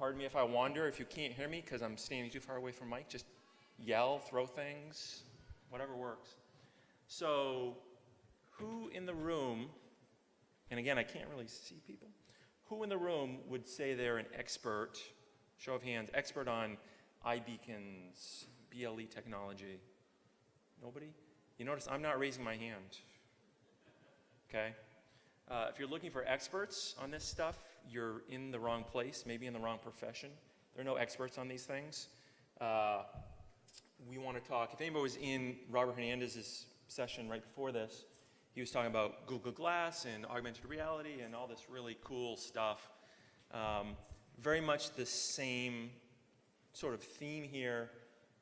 Pardon me if I wander. If you can't hear me because I'm standing too far away from Mike, just yell, throw things, whatever works. So, who in the room, and again, I can't really see people, who in the room would say they're an expert, show of hands, expert on iBeacons, BLE technology? Nobody? You notice I'm not raising my hand. Okay? If you're looking for experts on this stuff, you're in the wrong place, maybe in the wrong profession. There are no experts on these things. We want to talk, if anybody was in Robert Hernandez's session right before this, he was talking about Google Glass and augmented reality and all this really cool stuff. Very much the same sort of theme here.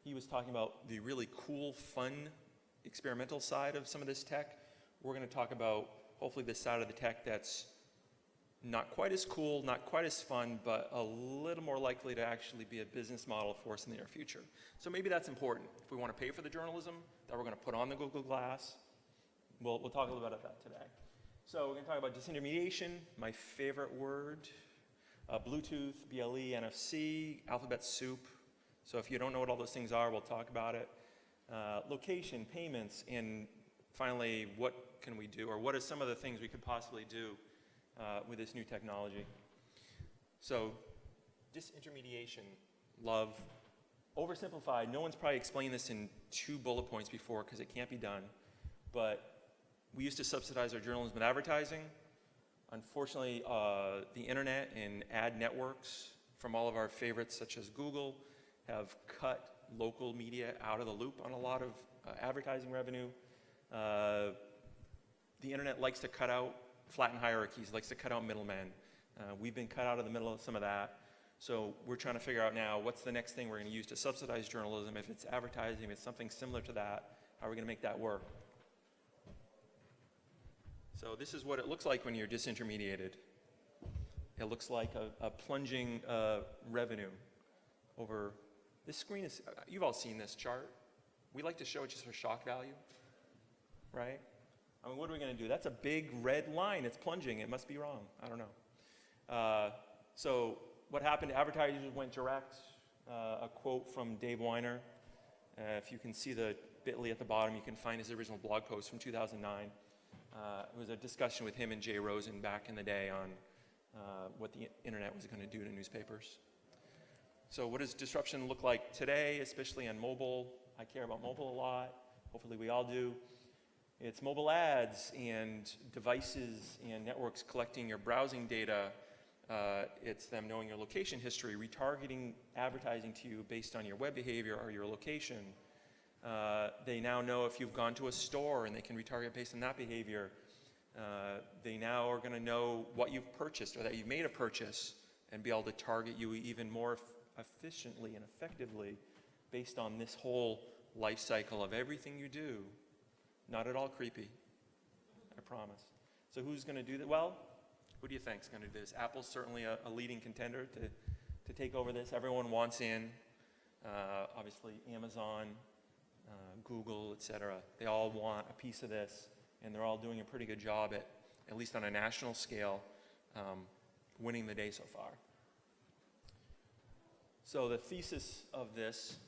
He was talking about the really cool, fun, experimental side of some of this tech. We're going to talk about, hopefully, this side of the tech that's not quite as cool, not quite as fun, but a little more likely to actually be a business model for us in the near future. So maybe that's important. If we want to pay for the journalism that we're going to put on the Google Glass, we'll talk a little bit about that today. So we're going to talk about disintermediation, my favorite word, Bluetooth, BLE, NFC, alphabet soup. So if you don't know what all those things are, we'll talk about it. Location, payments, and finally, what can we do, or what are some of the things we could possibly do with this new technology? So, disintermediation, love, oversimplified. No one's probably explained this in 2 bullet points before because it can't be done. But we used to subsidize our journalism with advertising. Unfortunately, the internet and ad networks from all of our favorites, such as Google, have cut local media out of the loop on a lot of advertising revenue. The internet likes to cut out, flatten hierarchies, likes to cut out middlemen. We've been cut out of the middle of some of that. So we're trying to figure out now what's the next thing we're going to use to subsidize journalism. If it's advertising, if it's something similar to that, how are we going to make that work? So this is what it looks like when you're disintermediated. It looks like a plunging revenue over. This screen is, you've all seen this chart. We like to show it just for shock value, right? I mean, what are we going to do? That's a big red line. It's plunging. It must be wrong. I don't know. So what happened? Advertisers went direct. A quote from Dave Weiner. If you can see the bit.ly at the bottom, you can find his original blog post from 2009. It was a discussion with him and Jay Rosen back in the day on what the internet was going to do to newspapers. So what does disruption look like today, especially on mobile? I care about mobile a lot. Hopefully we all do. It's mobile ads and devices and networks collecting your browsing data. It's them knowing your location history, retargeting advertising to you based on your web behavior or your location. They now know if you've gone to a store and they can retarget based on that behavior. They now are going to know what you've purchased or that you've made a purchase and be able to target you even more efficiently and effectively based on this whole life cycle of everything you do. Not at all creepy, I promise. So who's going to do that? Well, who do you think is going to do this? Apple's certainly a leading contender to take over this. Everyone wants in. Obviously, Amazon, Google, etc. They all want a piece of this, and they're all doing a pretty good job at least on a national scale, winning the day so far. So the thesis of this,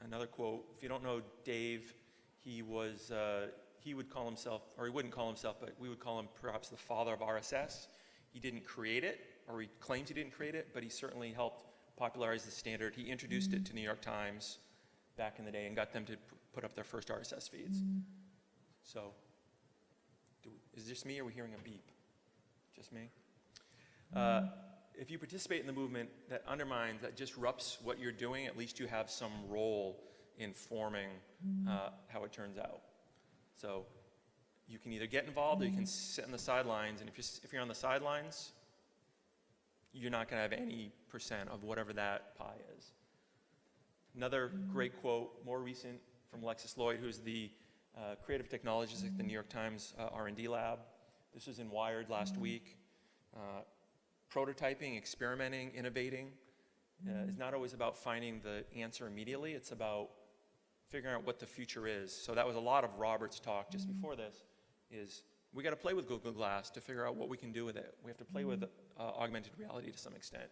another quote, if you don't know Dave, he would call himself, or he wouldn't call himself, but we would call him perhaps the father of RSS. He didn't create it, or he claims he didn't create it, but he certainly helped popularize the standard. He introduced it to New York Times back in the day and got them to put up their first RSS feeds. So, is this me or are we hearing a beep? Just me? If you participate in the movement that undermines, that disrupts what you're doing, at least you have some role in forming how it turns out. So you can either get involved or you can sit on the sidelines, and if you're on the sidelines, you're not going to have any % of whatever that pie is. Another great quote, more recent, from Alexis Lloyd, who's the creative technologist at the New York Times R&D lab. This was in Wired last week. Prototyping, experimenting, innovating is not always about finding the answer immediately. It's about figuring out what the future is. So that was a lot of Robert's talk just before this, is we got to play with Google Glass to figure out what we can do with it. We have to play with augmented reality to some extent.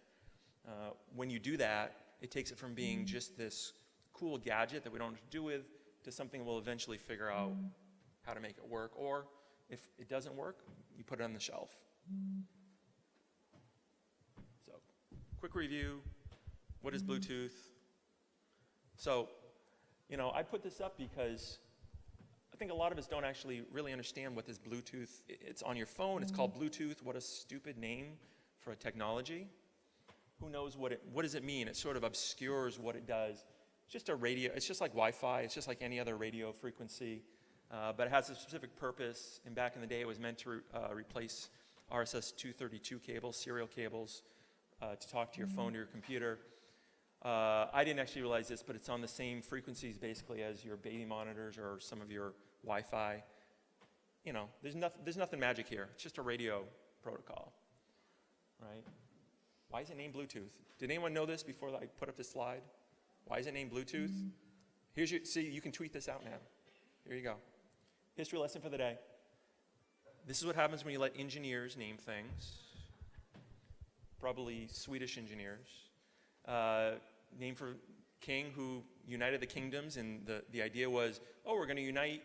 When you do that, it takes it from being just this cool gadget that we don't know what to do with to something we'll eventually figure out how to make it work. Or if it doesn't work, you put it on the shelf. So, quick review. What is Bluetooth? So, I put this up because I think a lot of us don't actually really understand what this Bluetooth, it's on your phone, it's called Bluetooth. What a stupid name for a technology. Who knows what does it mean? It sort of obscures what it does. It's just a radio, it's just like Wi-Fi, it's just like any other radio frequency, but it has a specific purpose, and back in the day it was meant to replace RSS 232 cables, serial cables, to talk to your phone or your computer. I didn't actually realize this, but it's on the same frequencies basically as your baby monitors or some of your Wi-Fi. There's nothing magic here. It's just a radio protocol, right? Why is it named Bluetooth? Did anyone know this before I put up this slide? Why is it named Bluetooth? See, you can tweet this out now. Here you go. History lesson for the day. This is what happens when you let engineers name things. Probably Swedish engineers. Named for king who united the kingdoms, and the idea was, we're going to unite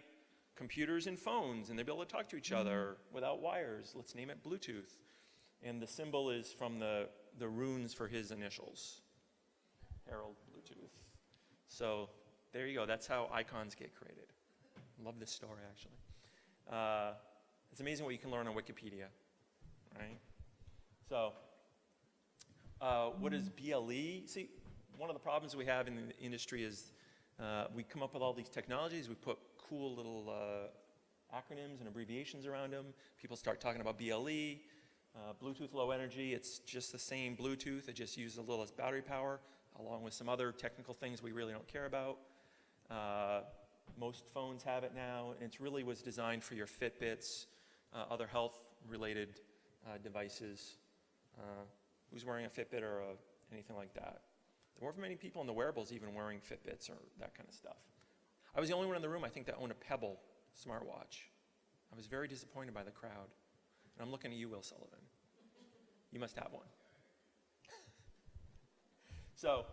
computers and phones, and they'll be able to talk to each other without wires. Let's name it Bluetooth. And the symbol is from the runes for his initials. Harold Bluetooth. So there you go. That's how icons get created. Love this story, actually. It's amazing what you can learn on Wikipedia, right? So what is BLE? See, one of the problems we have in the industry is we come up with all these technologies. We put cool little acronyms and abbreviations around them. People start talking about BLE. Bluetooth Low Energy, it's just the same Bluetooth. It just uses a little less battery power, along with some other technical things we really don't care about. Most phones have it now, and it really was designed for your Fitbits, other health-related devices. Who's wearing a Fitbit or anything like that? There weren't many people in the wearables even wearing Fitbits or that kind of stuff. I was the only one in the room, I think, that owned a Pebble smartwatch. I was very disappointed by the crowd. And I'm looking at you, Will Sullivan. You must have one. So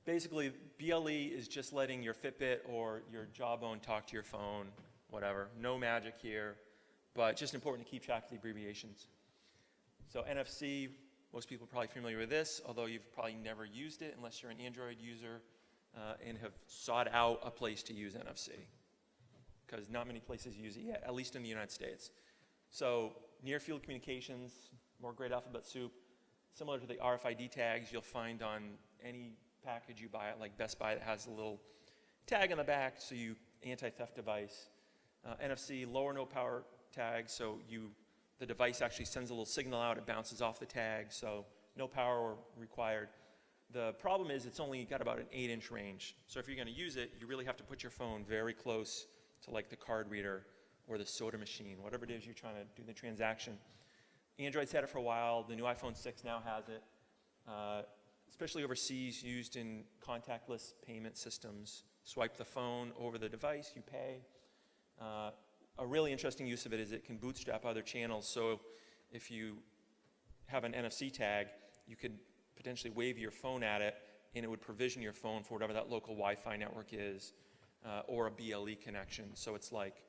basically, BLE is just letting your Fitbit or your Jawbone talk to your phone, whatever. No magic here, but just important to keep track of the abbreviations. So NFC, most people are probably familiar with this, although you've probably never used it unless you're an Android user and have sought out a place to use NFC, because not many places use it yet, at least in the United States. So near field communications, more great alphabet soup, similar to the RFID tags you'll find on any package you buy at like Best Buy that has a little tag on the back, so anti-theft device. NFC, low or no power tag, so the device actually sends a little signal out, it bounces off the tag, so no power required. The problem is it's only got about an 8-inch range, so if you're going to use it, you really have to put your phone very close to like the card reader or the soda machine, whatever it is you're trying to do the transaction. Android's had it for a while. The new iPhone 6 now has it, especially overseas, used in contactless payment systems. Swipe the phone over the device, you pay. A really interesting use of it is it can bootstrap other channels. So if you have an NFC tag, you could potentially wave your phone at it, and it would provision your phone for whatever that local Wi-Fi network is, or a BLE connection. So it's like,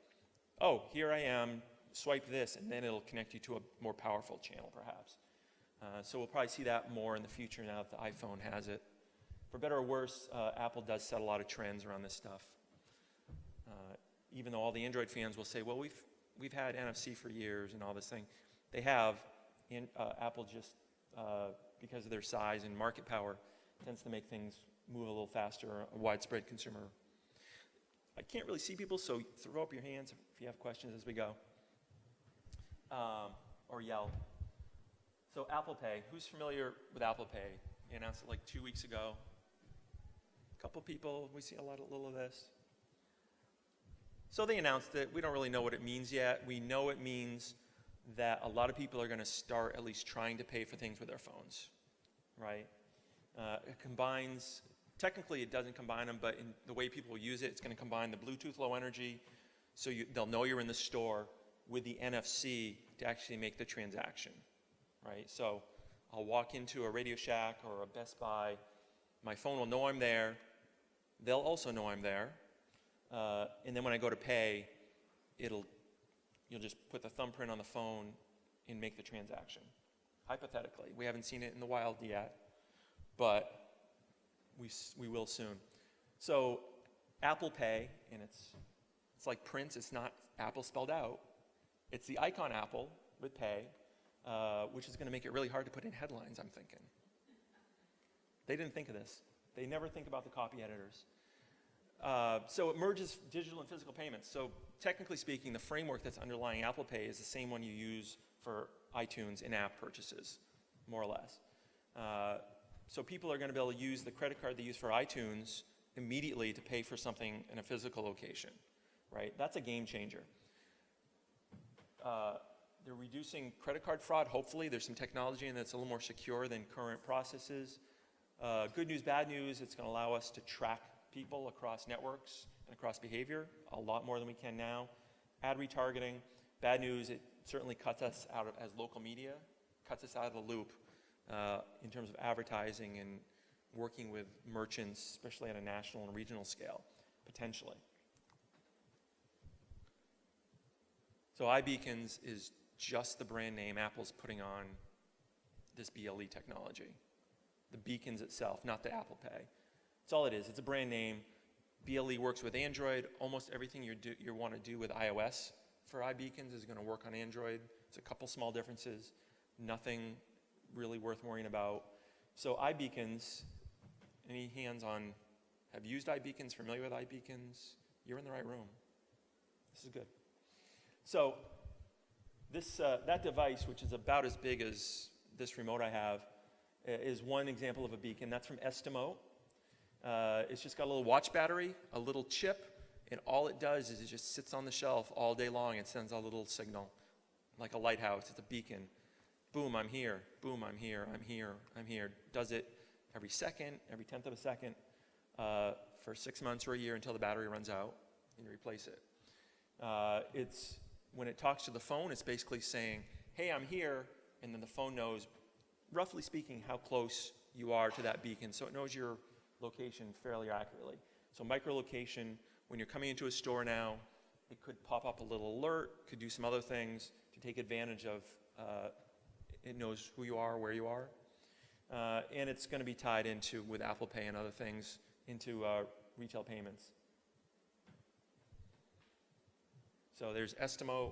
here I am, swipe this, and then it'll connect you to a more powerful channel, perhaps. So we'll probably see that more in the future now that the iPhone has it. For better or worse, Apple does set a lot of trends around this stuff. Even though all the Android fans will say, well, we've had NFC for years and all this thing. They have, and Apple just, because of their size and market power, tends to make things move a little faster, a widespread consumer. I can't really see people, so throw up your hands if you have questions as we go. Or yell. So Apple Pay, who's familiar with Apple Pay? They announced it like 2 weeks ago. A couple people, we see a little of this. So they announced it. We don't really know what it means yet. We know it means that a lot of people are going to start at least trying to pay for things with their phones, right? It combines, technically it doesn't combine them, but in the way people use it, it's going to combine the Bluetooth Low Energy, so they'll know you're in the store, with the NFC to actually make the transaction, right? So I'll walk into a Radio Shack or a Best Buy. My phone will know I'm there. They'll also know I'm there. And then when I go to pay, you'll just put the thumbprint on the phone and make the transaction. Hypothetically. We haven't seen it in the wild yet, but we will soon. So Apple Pay, and it's like Prince, it's not Apple spelled out. It's the icon Apple with Pay, which is going to make it really hard to put in headlines, I'm thinking. They didn't think of this. They never think about the copy editors. So it merges digital and physical payments. So technically speaking, the framework that's underlying Apple Pay is the same one you use for iTunes in-app purchases, more or less. So people are going to be able to use the credit card they use for iTunes immediately to pay for something in a physical location, right? That's a game changer. They're reducing credit card fraud, hopefully. There's some technology in that's a little more secure than current processes. Good news, bad news, it's going to allow us to track people across networks and across behavior a lot more than we can now. Ad retargeting, bad news, it certainly cuts us out of, as local media, cuts us out of the loop in terms of advertising and working with merchants, especially at a national and regional scale, potentially. So iBeacons is just the brand name Apple's putting on this BLE technology. The beacons itself, not the Apple Pay. That's all it is. It's a brand name. BLE works with Android. Almost everything you want to do with iOS for iBeacons is going to work on Android. It's a couple small differences. Nothing really worth worrying about. So iBeacons, any hands on, have used iBeacons, familiar with iBeacons? You're in the right room. This is good. So that device, which is about as big as this remote I have, is one example of a beacon. That's from Estimo. It's just got a little watch battery, a little chip, and all it does is it just sits on the shelf all day long and sends a little signal, like a lighthouse. It's a beacon. Boom, I'm here. Boom, I'm here. I'm here. I'm here. Does it every second, every tenth of a second, for 6 months or a year until the battery runs out, and you replace it. When it talks to the phone, it's basically saying, hey, I'm here, and then the phone knows, roughly speaking, how close you are to that beacon, so it knows your location fairly accurately. So microlocation, when you're coming into a store now, it could pop up a little alert, could do some other things to take advantage of, it knows who you are, where you are. And it's going to be tied into, with Apple Pay and other things, into retail payments. So there's Estimo,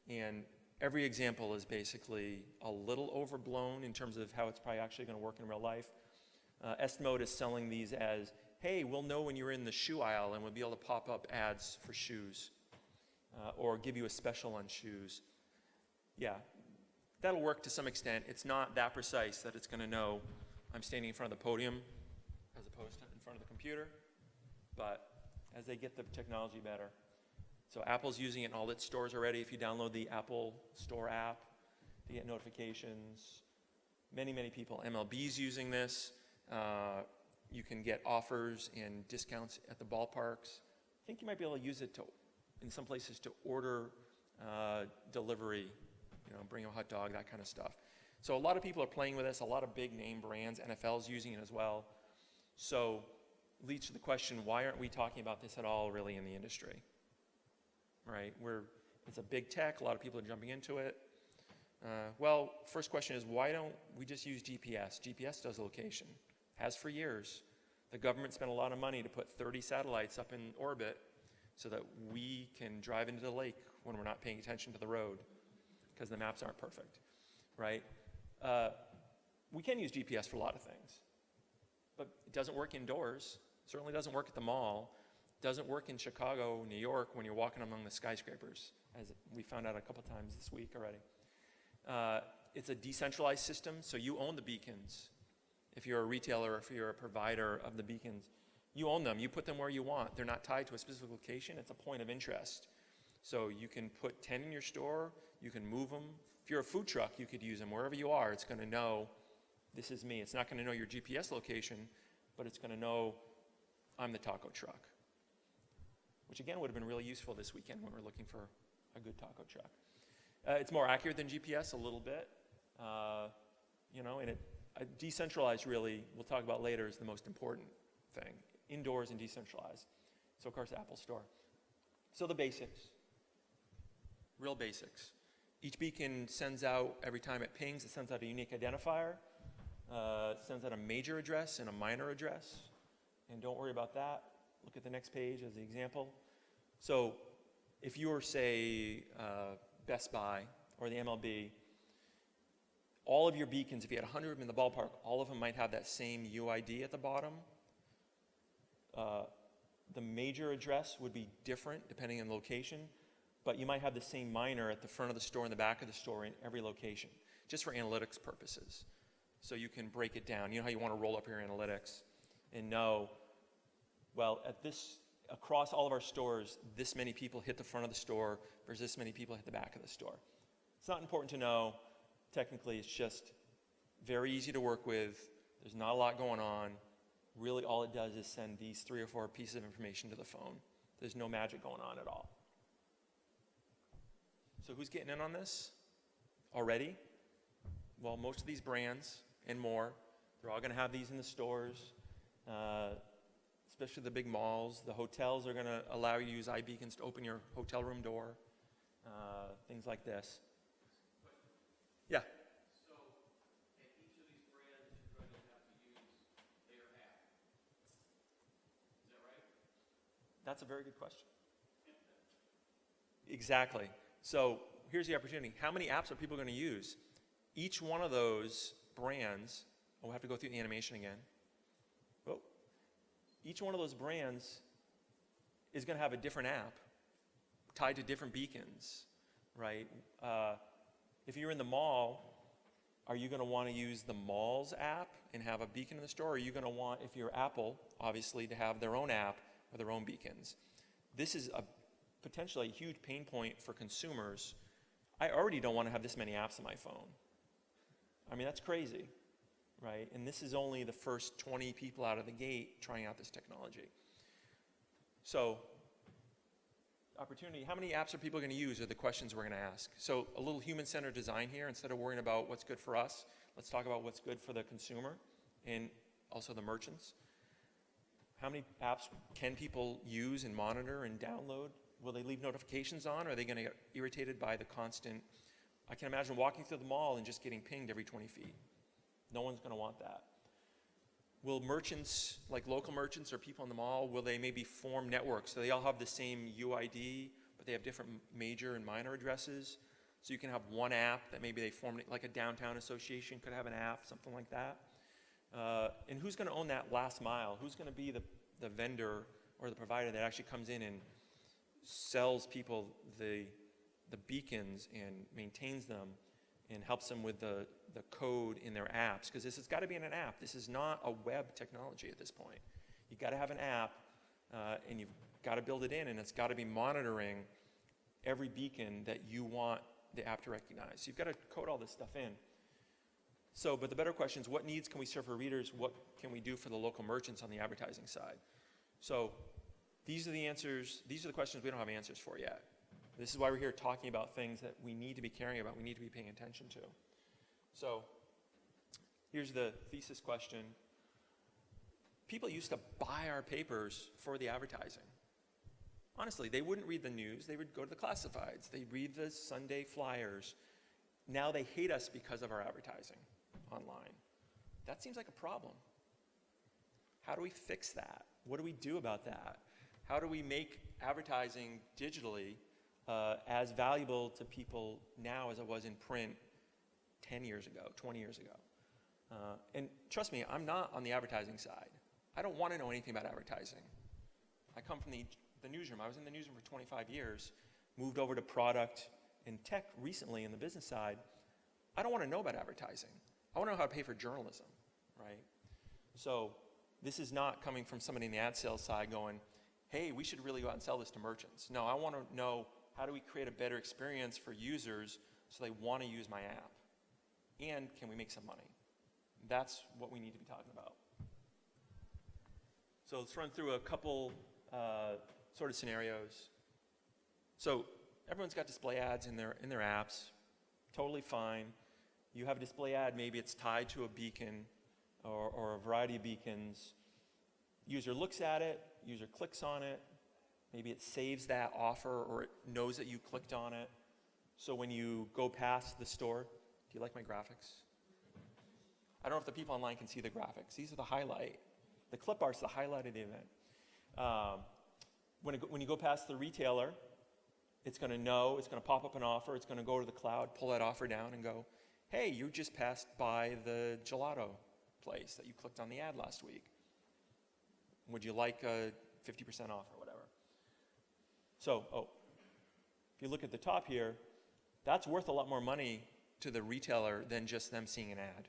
and every example is basically a little overblown in terms of how it's probably actually going to work in real life. Estimo is selling these as, hey, we'll know when you're in the shoe aisle and we'll be able to pop up ads for shoes or give you a special on shoes. Yeah, that'll work to some extent. It's not that precise that it's going to know I'm standing in front of the podium as opposed to in front of the computer, but as they get the technology better. So Apple's using it in all its stores already. If you download the Apple Store app, you get notifications. Many, many people. MLB's using this. You can get offers and discounts at the ballparks. I think you might be able to use it in some places to order delivery, bring a hot dog, that kind of stuff. So a lot of people are playing with this. A lot of big name brands. NFL's using it as well. So leads to the question, why aren't we talking about this at all really in the industry? Right? It's a big tech. A lot of people are jumping into it. Well, first question is, why don't we just use GPS? GPS does location. Has for years. The government spent a lot of money to put 30 satellites up in orbit so that we can drive into the lake when we're not paying attention to the road because the maps aren't perfect, right? We can use GPS for a lot of things, but it doesn't work indoors. Certainly doesn't work at the mall. Doesn't work in Chicago, New York, when you're walking among the skyscrapers, as we found out a couple times this week already. It's a decentralized system, so you own the beacons. If you're a retailer, if you're a provider of the beacons, you own them. You put them where you want. They're not tied to a specific location. It's a point of interest. So you can put 10 in your store. You can move them. If you're a food truck, you could use them. Wherever you are, it's going to know, this is me. It's not going to know your GPS location, but it's going to know I'm the taco truck. Which again would have been really useful this weekend when we're looking for a good taco truck. It's more accurate than GPS a little bit. and decentralized really, we'll talk about later, is the most important thing. Indoors and decentralized. So of course, Apple Store. So the basics, real basics. Each beacon sends out, every time it pings, it sends out a unique identifier. It sends out a major address and a minor address. And don't worry about that. Look at the next page as the example. So if you were, say, Best Buy or the MLB, all of your beacons, if you had 100 of them in the ballpark, all of them might have that same UID at the bottom. The major address would be different depending on location, but you might have the same minor at the front of the store and the back of the store in every location, just for analytics purposes. So you can break it down. You know how you want to roll up your analytics and know, well, across all of our stores, this many people hit the front of the store versus this many people hit the back of the store. It's not important to know. Technically, it's just very easy to work with. There's not a lot going on. Really, all it does is send these 3 or 4 pieces of information to the phone. There's no magic going on at all. So who's getting in on this already? Well, most of these brands and more, they're all going to have these in the stores, especially the big malls. The hotels are going to allow you to use iBeacons to open your hotel room door, things like this. Yeah. So at each of these brands, you're going to have to use their app. Is that right? That's a very good question. Exactly. So here's the opportunity. How many apps are people going to use? Each one of those brands, we'll have to go through the animation again. Oh, each one of those brands is going to have a different app tied to different beacons, right? If you're in the mall, are you going to want to use the mall's app and have a beacon in the store? Or are you going to want, if you're Apple, obviously, to have their own app or their own beacons? This is potentially a huge pain point for consumers. I already don't want to have this many apps on my phone. I mean, that's crazy, right? And this is only the first 20 people out of the gate trying out this technology. So, opportunity, how many apps are people going to use are the questions we're going to ask. So a little human-centered design here. Instead of worrying about what's good for us, let's talk about what's good for the consumer and also the merchants. How many apps can people use and monitor and download? Will they leave notifications on, or are they going to get irritated by the constant? I can imagine walking through the mall and just getting pinged every 20 feet. No one's going to want that. Will merchants, like local merchants or people in the mall, will they maybe form networks? So they all have the same UID, but they have different major and minor addresses. So you can have one app that maybe they form, like a downtown association could have an app, something like that. And who's going to own that last mile? Who's going to be the vendor or the provider that actually comes in and sells people the beacons and maintains them and helps them with the code in their apps? Because this has got to be in an app. This is not a web technology at this point. You've got to have an app, and you've got to build it in, and it's got to be monitoring every beacon that you want the app to recognize. So you've got to code all this stuff in. So, but the better question is, what needs can we serve for readers? What can we do for the local merchants on the advertising side? So these are the answers. These are the questions we don't have answers for yet. This is why we're here talking about things that we need to be caring about, we need to be paying attention to. So here's the thesis question. People used to buy our papers for the advertising. Honestly, they wouldn't read the news. They would go to the classifieds. They'd read the Sunday flyers. Now they hate us because of our advertising online. That seems like a problem. How do we fix that? What do we do about that? How do we make advertising digitally as valuable to people now as it was in print 10 years ago, 20 years ago? And trust me, I'm not on the advertising side. I don't want to know anything about advertising. I come from the newsroom. I was in the newsroom for 25 years, moved over to product and tech recently in the business side. I don't want to know about advertising. I want to know how to pay for journalism, right? So this is not coming from somebody in the ad sales side going, hey, we should really go out and sell this to merchants. No, I want to know, how do we create a better experience for users so they want to use my app? And can we make some money? That's what we need to be talking about. So let's run through a couple sort of scenarios. So everyone's got display ads in their apps, totally fine. You have a display ad, maybe it's tied to a beacon or a variety of beacons. User looks at it, user clicks on it, maybe it saves that offer or it knows that you clicked on it. So when you go past the store, do you like my graphics? I don't know if the people online can see the graphics. These are the highlight. The clip art's the highlight of the event. When you go past the retailer, it's going to know, it's going to pop up an offer, it's going to go to the cloud, pull that offer down and go, hey, you just passed by the gelato place that you clicked on the ad last week. Would you like a 50% off or whatever? So, if you look at the top here, that's worth a lot more money to the retailer than just them seeing an ad,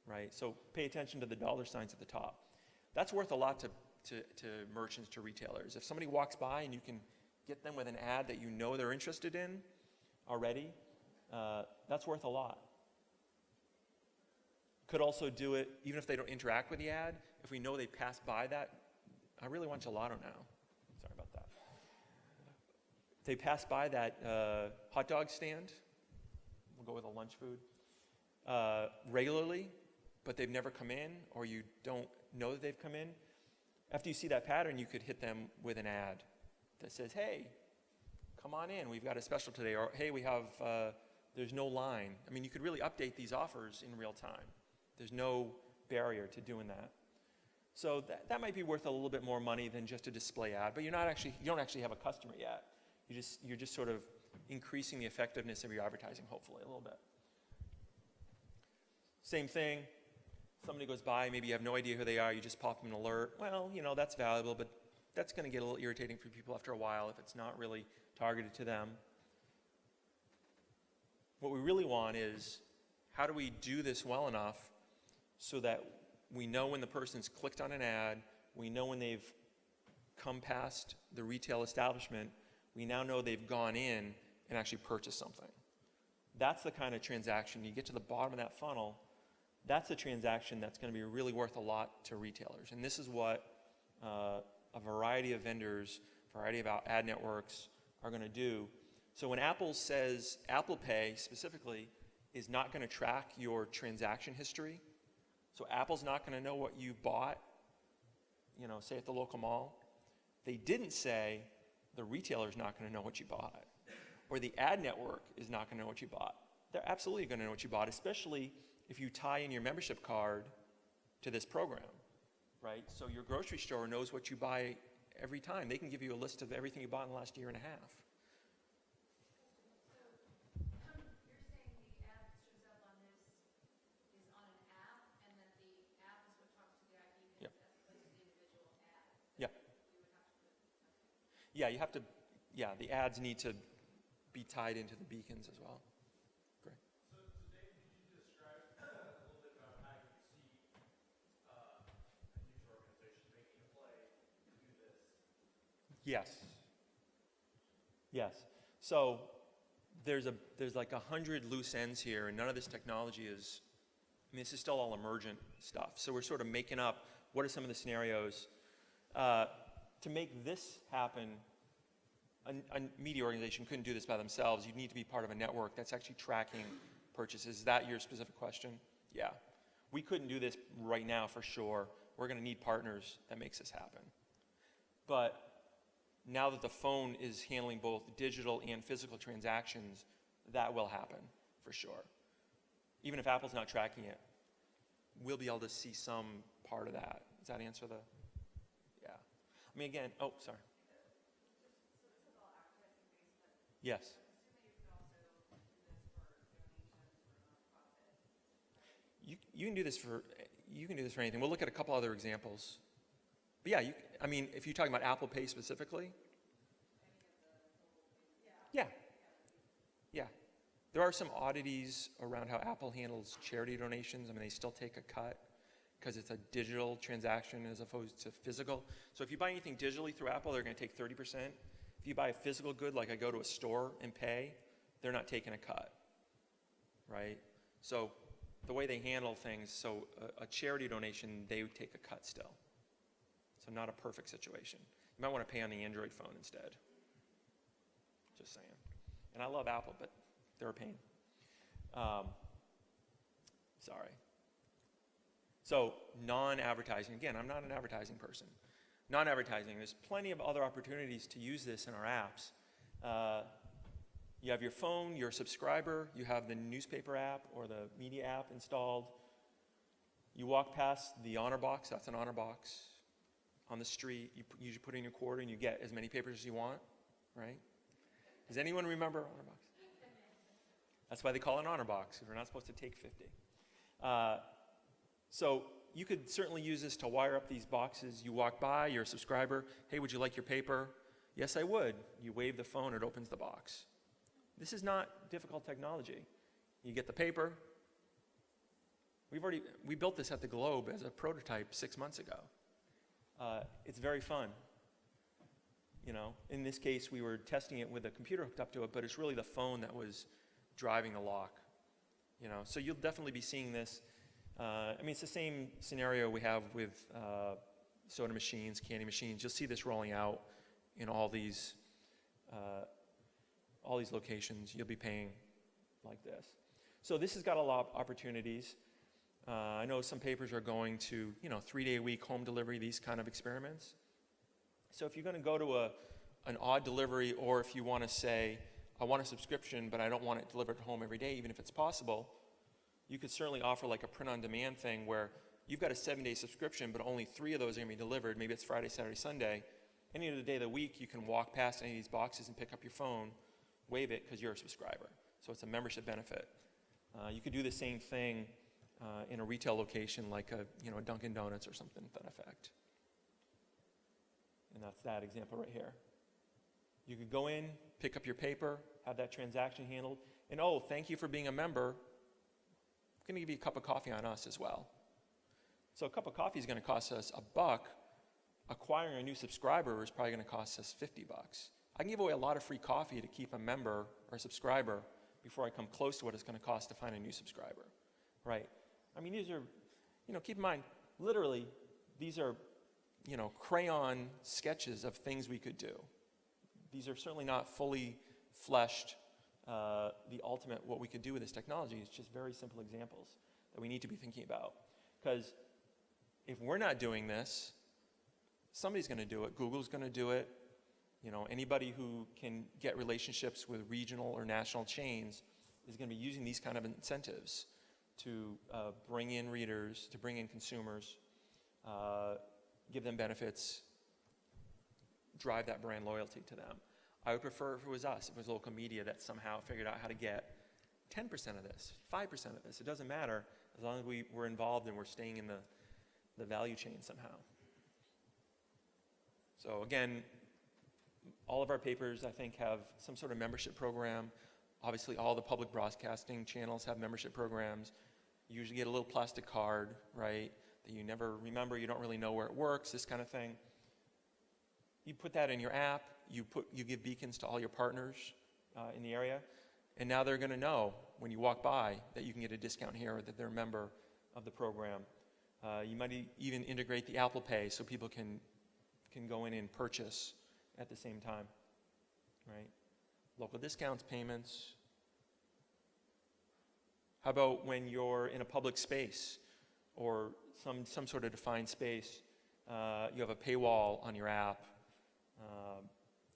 right? So pay attention to the dollar signs at the top. That's worth a lot to merchants, to retailers. If somebody walks by and you can get them with an ad that you know they're interested in already, that's worth a lot. Could also do it, even if they don't interact with the ad, if we know they passed by that, I really want gelato now. Sorry about that. If they pass by that hot dog stand, we'll go with a lunch food, regularly, but they've never come in, or you don't know that they've come in, after you see that pattern, you could hit them with an ad that says, hey, come on in, we've got a special today, or hey, we have, there's no line. I mean, you could really update these offers in real time. There's no barrier to doing that. So that might be worth a little bit more money than just a display ad, but you don't actually have a customer yet. You're just sort of increasing the effectiveness of your advertising, hopefully, a little bit. Same thing, somebody goes by, maybe you have no idea who they are, you just pop them an alert. Well, that's valuable, but that's going to get a little irritating for people after a while if it's not really targeted to them. What we really want is, how do we do this well enough so that we know when the person's clicked on an ad, we know when they've come past the retail establishment, we now know they've gone in and actually purchased something. That's the kind of transaction, you get to the bottom of that funnel, that's a transaction that's going to be really worth a lot to retailers. And this is what a variety of vendors, a variety of ad networks are going to do. So when Apple says, Apple Pay specifically, is not going to track your transaction history, so Apple's not going to know what you bought, say at the local mall. They didn't say the retailer's not going to know what you bought, or the ad network is not going to know what you bought. They're absolutely going to know what you bought, especially if you tie in your membership card to this program, right? So your grocery store knows what you buy every time. They can give you a list of everything you bought in the last year and a half. Yeah, the ads need to be tied into the beacons as well. Great. So Dave, could you describe a little bit about how you see a news organization making a play to do this? Yes. So there's like 100 loose ends here, and none of this technology is, this is still all emergent stuff. So we're sort of making up what are some of the scenarios. To make this happen, a media organization couldn't do this by themselves. You need to be part of a network that's actually tracking purchases. Is that your specific question? Yeah. We couldn't do this right now for sure. We're going to need partners that makes this happen. But now that the phone is handling both digital and physical transactions, that will happen for sure. Even if Apple's not tracking it, we'll be able to see some part of that. Does that answer the... I mean, again, sorry. So this is all advertising based, but Yes. I'm assuming you can also do this for donations for a nonprofit. You can do this for anything. We'll look at a couple other examples. But yeah, if you're talking about Apple Pay specifically. Yeah. There are some oddities around how Apple handles charity donations. They still take a cut because it's a digital transaction as opposed to physical. So if you buy anything digitally through Apple, they're going to take 30%. If you buy a physical good, like I go to a store and pay, they're not taking a cut, right? So the way they handle things, so a charity donation, they would take a cut still. So not a perfect situation. You might want to pay on the Android phone instead. Just saying. And I love Apple, but they're a pain. Sorry. So non-advertising, again, I'm not an advertising person. Non-advertising, there's plenty of other opportunities to use this in our apps. You have your phone, you're a subscriber, you have the newspaper app or the media app installed. You walk past the honor box, that's an honor box. On the street, you usually put in your quarter and you get as many papers as you want, right? Does anyone remember honor box? That's why they call it an honor box, because we're not supposed to take 50. So you could certainly use this to wire up these boxes. You walk by, you're a subscriber. Hey, would you like your paper? Yes, I would. You wave the phone, it opens the box. This is not difficult technology. You get the paper. We built this at the Globe as a prototype 6 months ago. It's very fun. You know, in this case, we were testing it with a computer hooked up to it, but it's really the phone that was driving the lock. You know, so you'll definitely be seeing this. I mean, it's the same scenario we have with soda machines, candy machines. You'll see this rolling out in all these locations. You'll be paying like this. So this has got a lot of opportunities. I know some papers are going to, 3-day-a-week home delivery, these kind of experiments. So if you're going to go to an odd delivery, or if you want to say, I want a subscription, but I don't want it delivered home every day, even if it's possible, you could certainly offer like a print-on-demand thing where you've got a 7-day subscription, but only 3 of those are going to be delivered. Maybe it's Friday, Saturday, Sunday. Any other day of the week, you can walk past any of these boxes and pick up your phone, wave it, because you're a subscriber. So it's a membership benefit. You could do the same thing in a retail location like a Dunkin' Donuts or something to that effect. And that's that example right here. You could go in, pick up your paper, have that transaction handled, and thank you for being a member. I'm going to give you a cup of coffee on us as well. So a cup of coffee is going to cost us $1. Acquiring a new subscriber is probably going to cost us $50. I can give away a lot of free coffee to keep a member or a subscriber before I come close to what it's going to cost to find a new subscriber, right? I mean, these are, keep in mind, literally, these are, crayon sketches of things we could do. These are certainly not fully fleshed, the ultimate what we could do with this technology. It's just very simple examples that we need to be thinking about. Because if we're not doing this, somebody's going to do it. Google's going to do it. Anybody who can get relationships with regional or national chains is going to be using these kind of incentives to bring in readers, to bring in consumers, give them benefits, drive that brand loyalty to them. I would prefer if it was us, if it was local media that somehow figured out how to get 10% of this, 5% of this. It doesn't matter as long as we're involved and we're staying in the value chain somehow. So again, all of our papers, I think, have some sort of membership program. Obviously, all the public broadcasting channels have membership programs. You usually get a little plastic card, right, that you never remember, you don't really know where it works, this kind of thing. You put that in your app, you give beacons to all your partners in the area, and now they're going to know when you walk by that you can get a discount here or that they're a member of the program. You might even integrate the Apple Pay so people can go in and purchase at the same time, right? Local discounts, payments. How about when you're in a public space or some sort of defined space, you have a paywall on your app.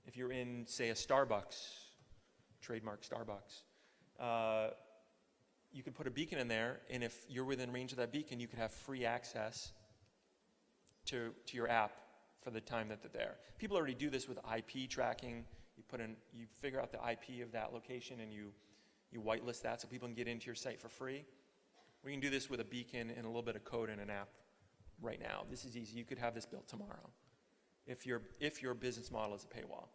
If you're in, say, a Starbucks, trademark Starbucks, you could put a beacon in there, and if you're within range of that beacon, you could have free access to your app for the time that they're there. People already do this with IP tracking. You figure out the IP of that location and you whitelist that so people can get into your site for free. We can do this with a beacon and a little bit of code in an app right now. This is easy. You could have this built tomorrow if your business model is a paywall.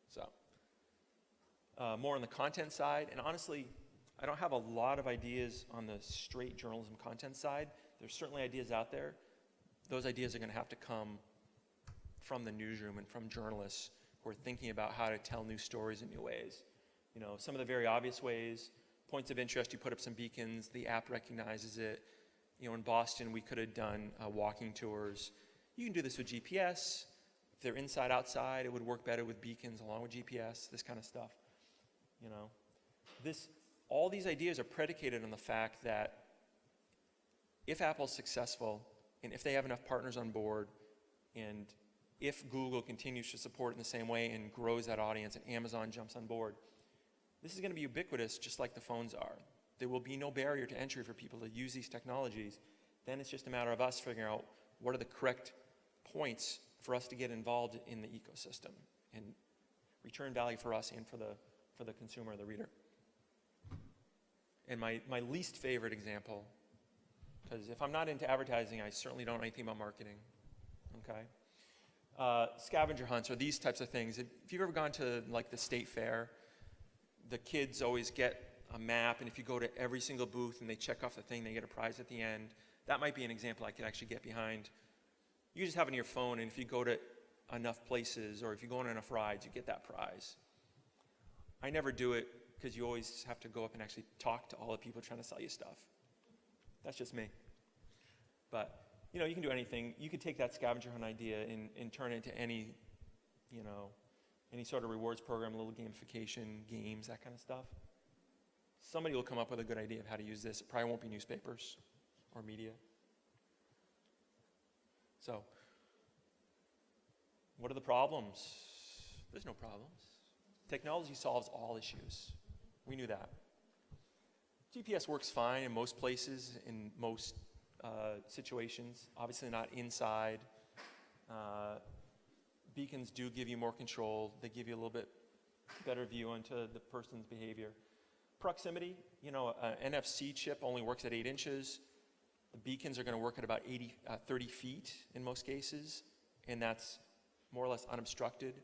So more on the content side, and honestly, I don't have a lot of ideas on the straight journalism content side. There's certainly ideas out there. Those ideas are going to have to come from the newsroom and from journalists who are thinking about how to tell new stories in new ways. Some of the very obvious ways, points of interest, you put up some beacons, the app recognizes it. In Boston, we could have done walking tours. You can do this with GPS. If they're inside, outside, it would work better with beacons along with GPS, this kind of stuff. You know, all these ideas are predicated on the fact that if Apple's successful, and if they have enough partners on board, and if Google continues to support it in the same way and grows that audience, and Amazon jumps on board, this is going to be ubiquitous, just like the phones are. There will be no barrier to entry for people to use these technologies. Then it's just a matter of us figuring out what are the correct points for us to get involved in the ecosystem and return value for us and for the consumer, the reader. And my least favorite example, because if I'm not into advertising, I certainly don't know anything about marketing, okay? Scavenger hunts or these types of things. If you've ever gone to like the state fair, the kids always get a map, and if you go to every single booth and they check off the thing, they get a prize at the end. That might be an example I could actually get behind. You just have it on your phone, and if you go to enough places or if you go on enough rides, you get that prize. I never do it because you always have to go up and actually talk to all the people trying to sell you stuff. That's just me. But, you know, you can do anything. You could take that scavenger hunt idea and turn it into any, you know, any sort of rewards program, little gamification, games, that kind of stuff. Somebody will come up with a good idea of how to use this. It probably won't be newspapers or media. So, what are the problems? There's no problems. Technology solves all issues. We knew that. GPS works fine in most places, in most situations. Obviously not inside. Beacons do give you more control. They give you a little bit better view into the person's behavior. Proximity, you know, an NFC chip only works at 8 inches. The beacons are going to work at about 30 feet in most cases, and that's more or less unobstructed.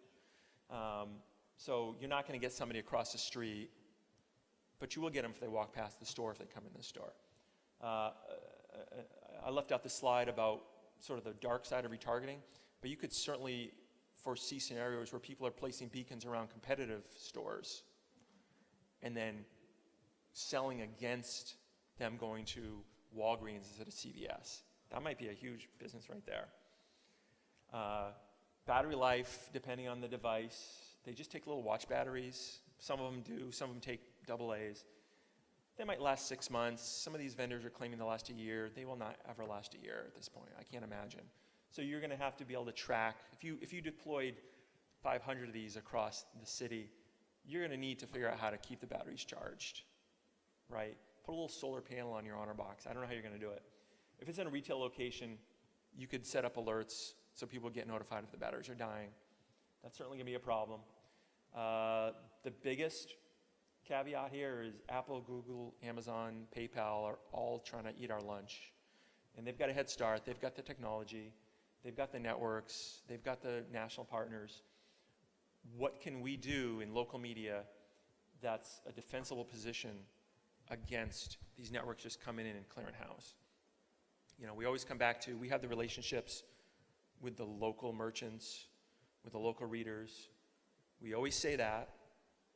So you're not going to get somebody across the street, but you will get them if they walk past the store, if they come in the store. I left out the slide about sort of the dark side of retargeting, but you could certainly foresee scenarios where people are placing beacons around competitive stores and then selling against them going to Walgreens instead of CVS. That might be a huge business right there. Battery life, depending on the device, they just take little watch batteries. Some of them do, some of them take AA's. They might last 6 months. Some of these vendors are claiming they'll last a year. They will not ever last a year at this point. I can't imagine. So you're going to have to be able to track. If you deployed 500 of these across the city, you're going to need to figure out how to keep the batteries charged, right? Put a little solar panel on your honor box. I don't know how you're going to do it. If it's in a retail location, you could set up alerts so people get notified if the batteries are dying. That's certainly going to be a problem. The biggest caveat here is Apple, Google, Amazon, PayPal are all trying to eat our lunch. And they've got a head start. They've got the technology. They've got the networks. They've got the national partners. What can we do in local media that's a defensible position against these networks just coming in and clearing house? You know, we always come back to, we have the relationships with the local merchants, with the local readers. We always say that,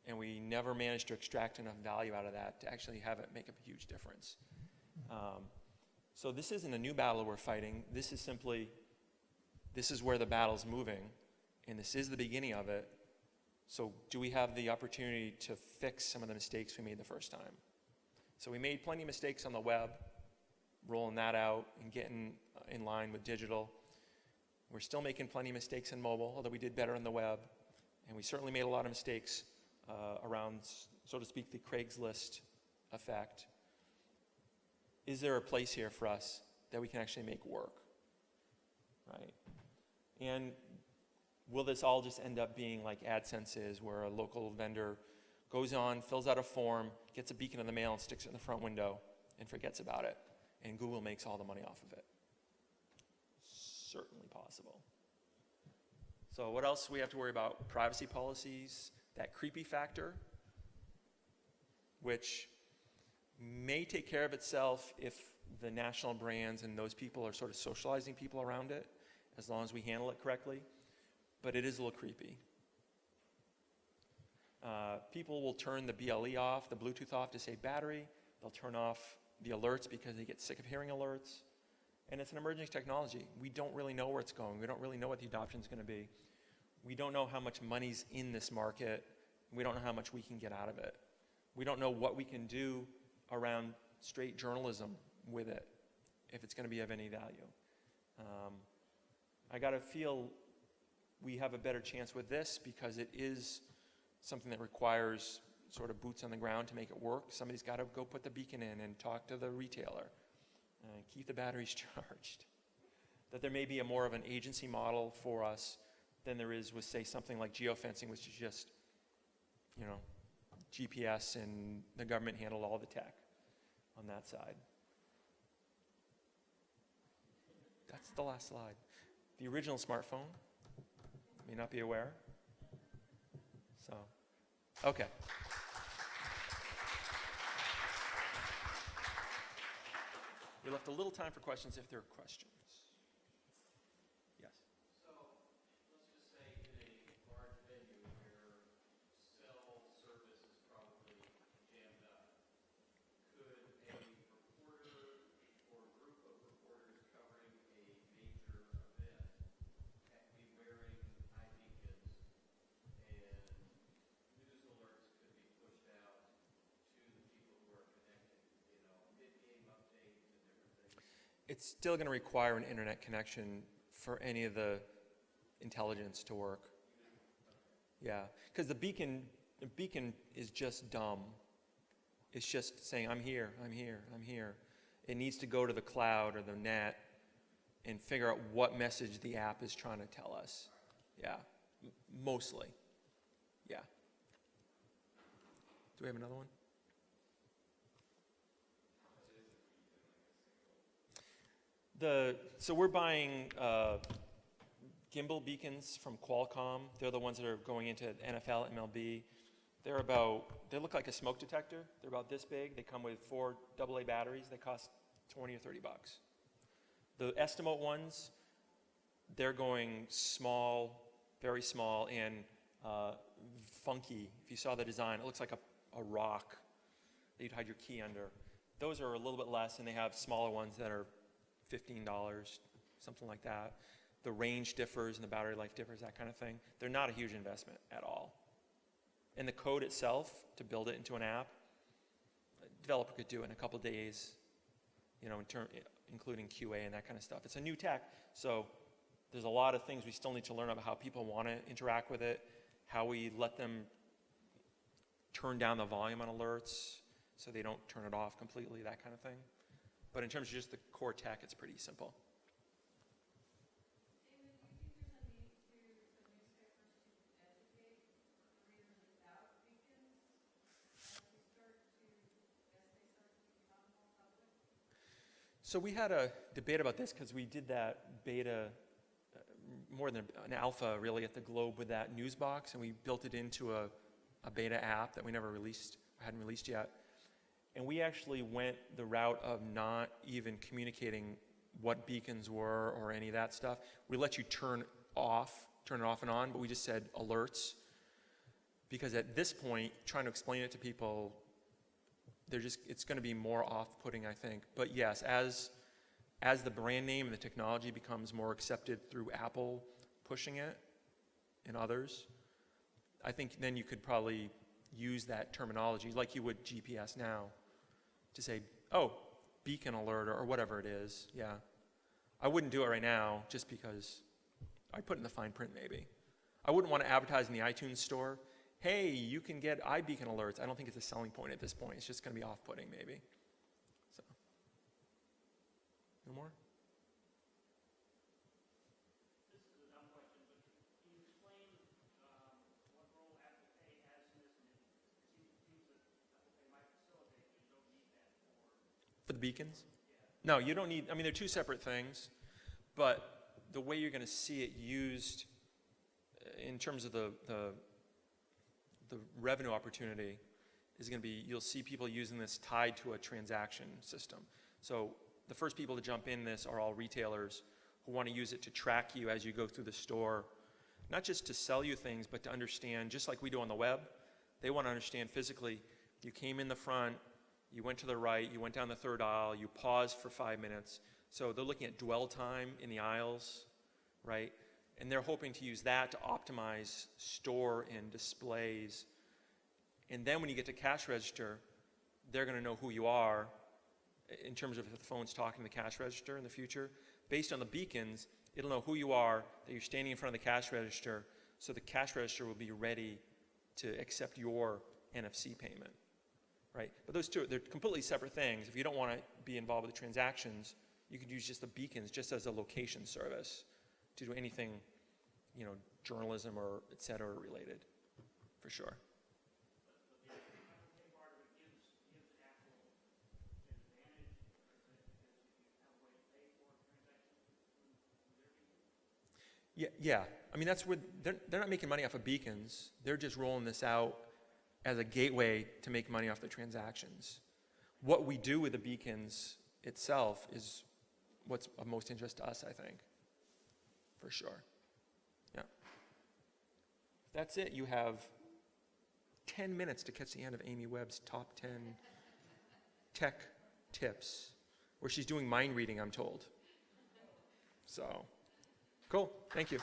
and we never manage to extract enough value out of that to actually have it make a huge difference. So this isn't a new battle we're fighting. This is simply, this is where the battle's moving, and this is the beginning of it. So do we have the opportunity to fix some of the mistakes we made the first time? So we made plenty of mistakes on the web, rolling that out and getting in line with digital. We're still making plenty of mistakes in mobile, although we did better on the web. And we certainly made a lot of mistakes around, so to speak, the Craigslist effect. Is there a place here for us that we can actually make work, right? And will this all just end up being like AdSense is, where a local vendor goes on, fills out a form, gets a beacon in the mail and sticks it in the front window and forgets about it, and Google makes all the money off of it? Certainly possible. So what else we have to worry about? Privacy policies, that creepy factor, which may take care of itself if the national brands and those people are sort of socializing people around it, as long as we handle it correctly. But it is a little creepy. People will turn the BLE off, the Bluetooth off to save battery. They'll turn off the alerts because they get sick of hearing alerts. And it's an emerging technology. We don't really know where it's going. We don't really know what the adoption is going to be. We don't know how much money's in this market. We don't know how much we can get out of it. We don't know what we can do around straight journalism with it, if it's going to be of any value. I got to feel we have a better chance with this because it is something that requires sort of boots on the ground to make it work. Somebody's got to go put the beacon in and talk to the retailer and keep the batteries charged. That there may be a more of an agency model for us than there is with, say, something like geofencing, which is just, you know, GPS and the government handled all the tech on that side. That's the last slide. The original smartphone, may not be aware. So, okay. We left a little time for questions if there are questions. Yes. So, let's just say in a large venue where cell service is probably jammed up, could a reporter or group of reporters covering a major event be wearing iBeacons and news alerts could be pushed out to the people who are connected, mid-game updates and different things? It's still going to require an internet connection for any of the intelligence to work. Yeah, because the beacon is just dumb. It's just saying, I'm here, I'm here, I'm here. It needs to go to the cloud or the net and figure out what message the app is trying to tell us. Yeah, mostly. Yeah. Do we have another one? So we're buying gimbal beacons from Qualcomm. They're the ones that are going into NFL, MLB. They look like a smoke detector. They're about this big. They come with 4 AA batteries. They cost $20 or $30. The Estimote ones, they're going small, very small, and funky. If you saw the design, it looks like a rock that you'd hide your key under. Those are a little bit less, and they have smaller ones that are $15, something like that. The range differs and the battery life differs, that kind of thing. They're not a huge investment at all. And the code itself, to build it into an app, a developer could do it in a couple days, including QA and that kind of stuff. It's a new tech, so there's a lot of things we still need to learn about how people want to interact with it, how we let them turn down the volume on alerts so they don't turn it off completely, that kind of thing. But in terms of just the core tech, it's pretty simple. David, do you think there's a need for newspapers to educate readers about beacons as they start to become more public? So we had a debate about this because we did that beta, more than an alpha really, at the Globe with that news box, and we built it into a beta app that we never released, hadn't released yet. And we actually went the route of not even communicating what beacons were or any of that stuff. We let you turn it off and on, but we just said alerts. Because at this point, trying to explain it to people, it's going to be more off-putting, I think. But yes, as the brand name and the technology becomes more accepted through Apple pushing it and others, I think then you could probably use that terminology like you would GPS now to say, oh, beacon alert or whatever it is. Yeah. I wouldn't do it right now just because I'd put in the fine print maybe. I wouldn't want to advertise in the iTunes store, hey, you can get iBeacon alerts. I don't think it's a selling point at this point. It's just going to be off-putting maybe. So, no more? This is a dumb question, but can you explain what role Apple Pay has in this? And it seems that Apple Pay might facilitate, but you don't need that for... For the beacons? No, you don't need, they're two separate things, but the way you're going to see it used in terms of the revenue opportunity is going to be, you'll see people using this tied to a transaction system. So the first people to jump in this are all retailers who want to use it to track you as you go through the store, not just to sell you things, but to understand, just like we do on the web, they want to understand physically, you came in the front, you went to the right, you went down the third aisle, you paused for 5 minutes. So they're looking at dwell time in the aisles, right? And they're hoping to use that to optimize store and displays And then when you get to cash register, they're going to know who you are in terms of if the phone's talking to the cash register in the future. Based on the beacons, it'll know who you are, that you're standing in front of the cash register, so the cash register will be ready to accept your NFC payment, right? But those two, they're completely separate things. If you don't want to be involved with the transactions, you could use just the beacons just as a location service to do anything, you know, journalism or et cetera related, for sure. But the Apple Pay part of it gives an actual advantage, or is it because you have a way to pay for transactions from their beacon? Yeah. I mean, that's where they're not making money off of beacons. They're just rolling this out as a gateway to make money off the transactions. What we do with the beacons itself is what's of most interest to us, I think, for sure. Yeah. That's it. You have 10 minutes to catch the end of Amy Webb's top 10 tech tips, where she's doing mind reading, I'm told. So, cool. Thank you.